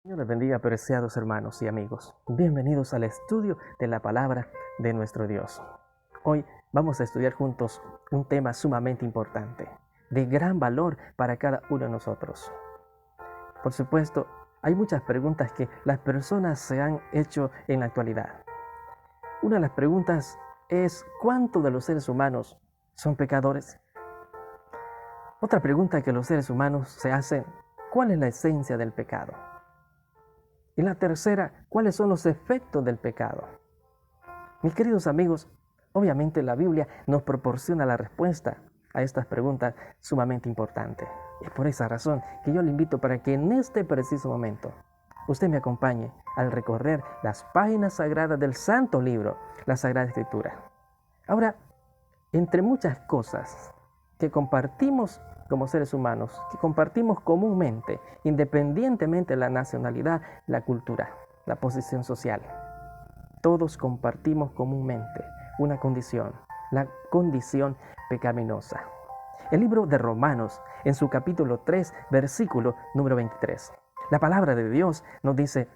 Dios les bendiga, apreciados hermanos y amigos. Bienvenidos al estudio de la palabra de nuestro Dios. Hoy vamos a estudiar juntos un tema sumamente importante, de gran valor para cada uno de nosotros. Por supuesto, hay muchas preguntas que las personas se han hecho en la actualidad. Una de las preguntas es: ¿cuántos de los seres humanos son pecadores? Otra pregunta que los seres humanos se hacen: ¿cuál es la esencia del pecado? Y la tercera, ¿cuáles son los efectos del pecado? Mis queridos amigos, obviamente la Biblia nos proporciona la respuesta a estas preguntas sumamente importantes. Es por esa razón que yo le invito para que en este preciso momento usted me acompañe al recorrer las páginas sagradas del Santo Libro, la Sagrada Escritura. Ahora, entre muchas cosas que compartimos como seres humanos, que compartimos comúnmente, independientemente de la nacionalidad, la cultura, la posición social, todos compartimos comúnmente una condición, la condición pecaminosa. El libro de Romanos, en su capítulo 3, versículo número 23, la palabra de Dios nos dice: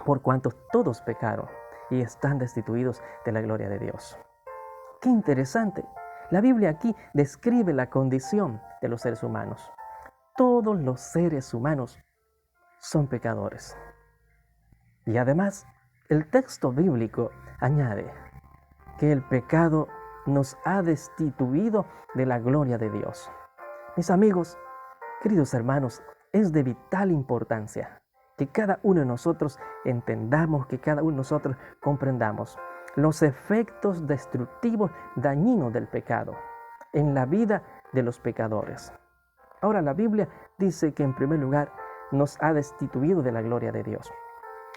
por cuanto todos pecaron y están destituidos de la gloria de Dios. ¡Qué interesante! La Biblia aquí describe la condición de los seres humanos. Todos los seres humanos son pecadores. Y además, el texto bíblico añade que el pecado nos ha destituido de la gloria de Dios. Mis amigos, queridos hermanos, es de vital importancia que cada uno de nosotros entendamos, que cada uno de nosotros comprendamos los efectos destructivos, dañinos del pecado en la vida de los pecadores. Ahora, la Biblia dice que en primer lugar nos ha destituido de la gloria de Dios.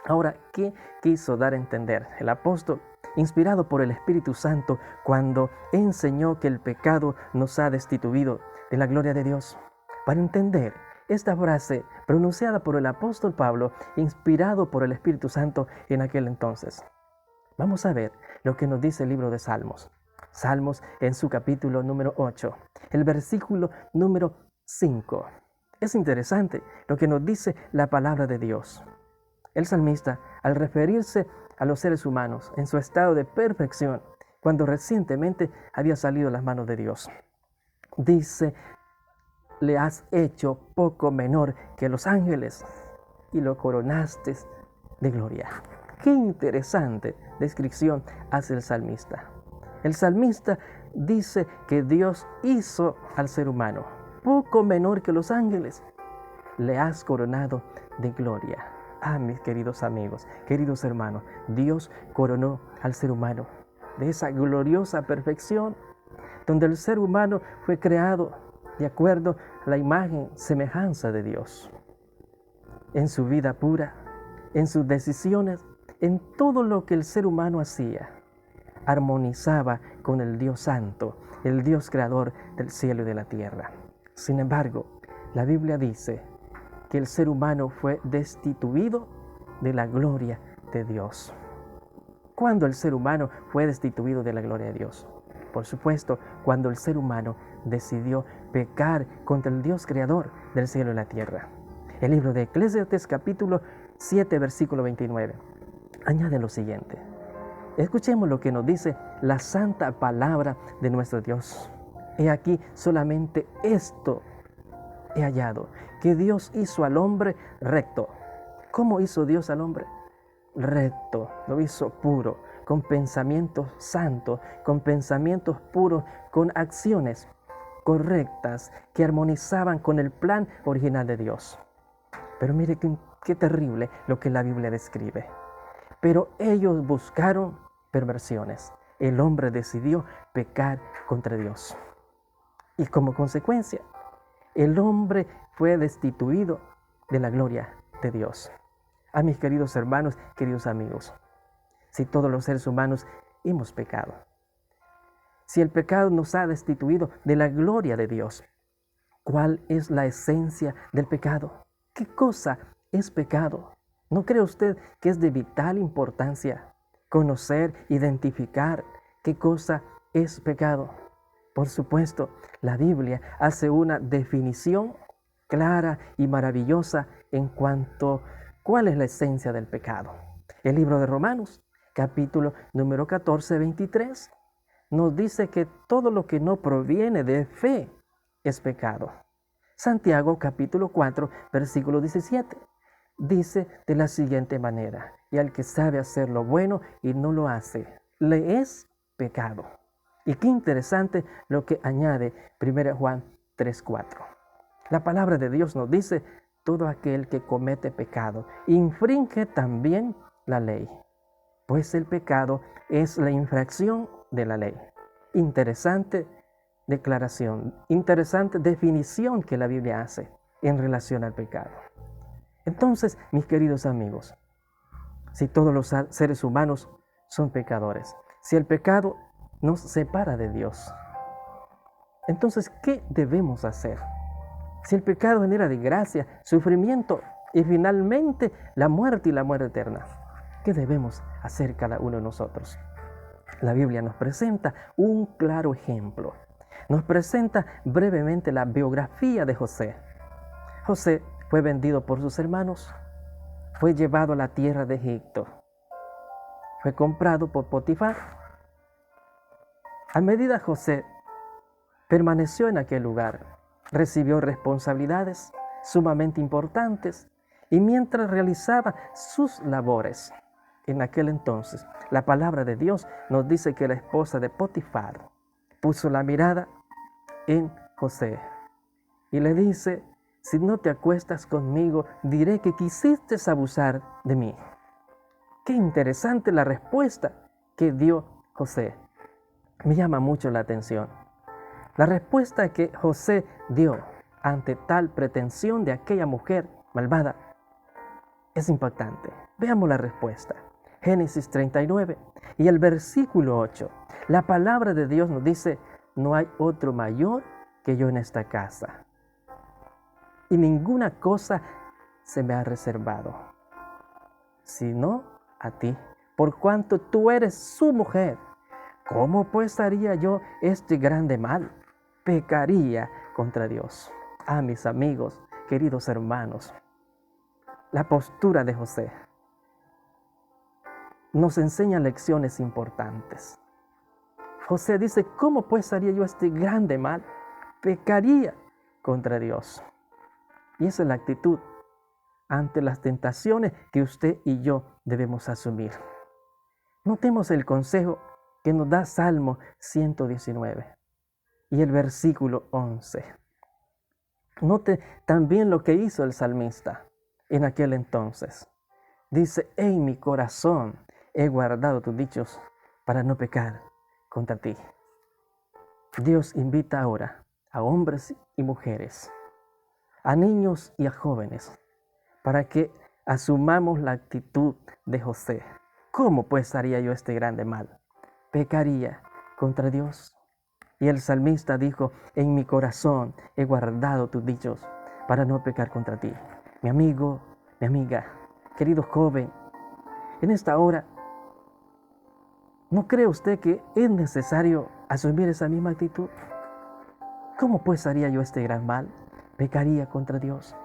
Ahora, ¿qué quiso dar a entender el apóstol, inspirado por el Espíritu Santo, cuando enseñó que el pecado nos ha destituido de la gloria de Dios? Para entender esta frase pronunciada por el apóstol Pablo, inspirado por el Espíritu Santo en aquel entonces, vamos a ver lo que nos dice el libro de Salmos. Salmos en su capítulo número 8, el versículo número 5. Es interesante lo que nos dice la palabra de Dios. El salmista, al referirse a los seres humanos en su estado de perfección, cuando recientemente había salido de las manos de Dios, dice: le has hecho poco menor que los ángeles y lo coronaste de gloria. Qué interesante descripción hace el salmista. El salmista dice que Dios hizo al ser humano poco menor que los ángeles. Le has coronado de gloria. Ah, mis queridos amigos, queridos hermanos, Dios coronó al ser humano de esa gloriosa perfección, donde el ser humano fue creado de acuerdo a la imagen, semejanza de Dios. En su vida pura, en sus decisiones, en todo lo que el ser humano hacía, armonizaba con el Dios Santo, el Dios creador del cielo y de la tierra. Sin embargo, la Biblia dice que el ser humano fue destituido de la gloria de Dios. ¿Cuándo el ser humano fue destituido de la gloria de Dios? Por supuesto, cuando el ser humano decidió pecar contra el Dios creador del cielo y la tierra. El libro de Eclesiastés capítulo 7, versículo 29, añade lo siguiente. Escuchemos lo que nos dice la santa palabra de nuestro Dios. He aquí, solamente esto he hallado, que Dios hizo al hombre recto. ¿Cómo hizo Dios al hombre? Recto, lo hizo puro, con pensamientos santos, con pensamientos puros, con acciones correctas que armonizaban con el plan original de Dios. Pero mire qué terrible lo que la Biblia describe. Pero ellos buscaron perversiones. El hombre decidió pecar contra Dios. Y como consecuencia, el hombre fue destituido de la gloria de Dios. A mis queridos hermanos, queridos amigos, si todos los seres humanos hemos pecado, si el pecado nos ha destituido de la gloria de Dios, ¿cuál es la esencia del pecado? ¿Qué cosa es pecado? ¿No cree usted que es de vital importancia conocer, identificar qué cosa es pecado? Por supuesto, la Biblia hace una definición clara y maravillosa en cuanto ¿Cuál es la esencia del pecado? El libro de Romanos, capítulo número 14, 23, nos dice que todo lo que no proviene de fe es pecado. Santiago, capítulo 4, versículo 17, dice de la siguiente manera: y al que sabe hacer lo bueno y no lo hace, le es pecado. Y qué interesante lo que añade 1 Juan 3:4. La palabra de Dios nos dice: todo aquel que comete pecado infringe también la ley, pues el pecado es la infracción de la ley. Interesante declaración, interesante definición que la Biblia hace en relación al pecado. Entonces, mis queridos amigos, si todos los seres humanos son pecadores, si el pecado nos separa de Dios, entonces, ¿qué debemos hacer? Si el pecado genera desgracia, sufrimiento y finalmente la muerte y la muerte eterna, ¿qué debemos hacer cada uno de nosotros? La Biblia nos presenta un claro ejemplo. Nos presenta brevemente la biografía de José. José fue vendido por sus hermanos, fue llevado a la tierra de Egipto, fue comprado por Potifar. A medida José permaneció en aquel lugar, recibió responsabilidades sumamente importantes y mientras realizaba sus labores, en aquel entonces, la palabra de Dios nos dice que la esposa de Potifar puso la mirada en José y le dice: si no te acuestas conmigo, diré que quisiste abusar de mí. Qué interesante la respuesta que dio José. Me llama mucho la atención. La respuesta que José dio ante tal pretensión de aquella mujer malvada es impactante. Veamos la respuesta. Génesis 39 y el versículo 8. La palabra de Dios nos dice: no hay otro mayor que yo en esta casa, y ninguna cosa se me ha reservado, sino a ti, por cuanto tú eres su mujer. ¿Cómo pues haría yo este grande mal? Pecaría contra Dios. Mis amigos, queridos hermanos, la postura de José nos enseña lecciones importantes. José dice: ¿cómo pues haría yo este grande mal? Pecaría contra Dios. Y esa es la actitud ante las tentaciones que usted y yo debemos asumir. Notemos el consejo que nos da Salmo 119 y el versículo 11. Note también lo que hizo el salmista en aquel entonces. Dice: en mi corazón he guardado tus dichos para no pecar contra ti. Dios invita ahora a hombres y mujeres, a niños y a jóvenes, para que asumamos la actitud de José. ¿Cómo pues haría yo este grande mal? Pecaría contra Dios. Y el salmista dijo: en mi corazón he guardado tus dichos para no pecar contra ti. Mi amigo, mi amiga, querido joven, en esta hora, ¿no cree usted que es necesario asumir esa misma actitud? ¿Cómo pues haría yo este gran mal? Pecaría contra Dios.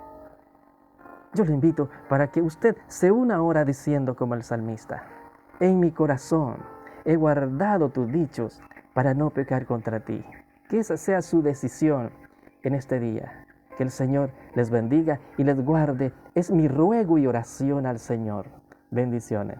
Yo le invito para que usted se una ahora diciendo como el salmista: en mi corazón he guardado tus dichos para no pecar contra ti. Que esa sea su decisión en este día. Que el Señor les bendiga y les guarde. Es mi ruego y oración al Señor. Bendiciones.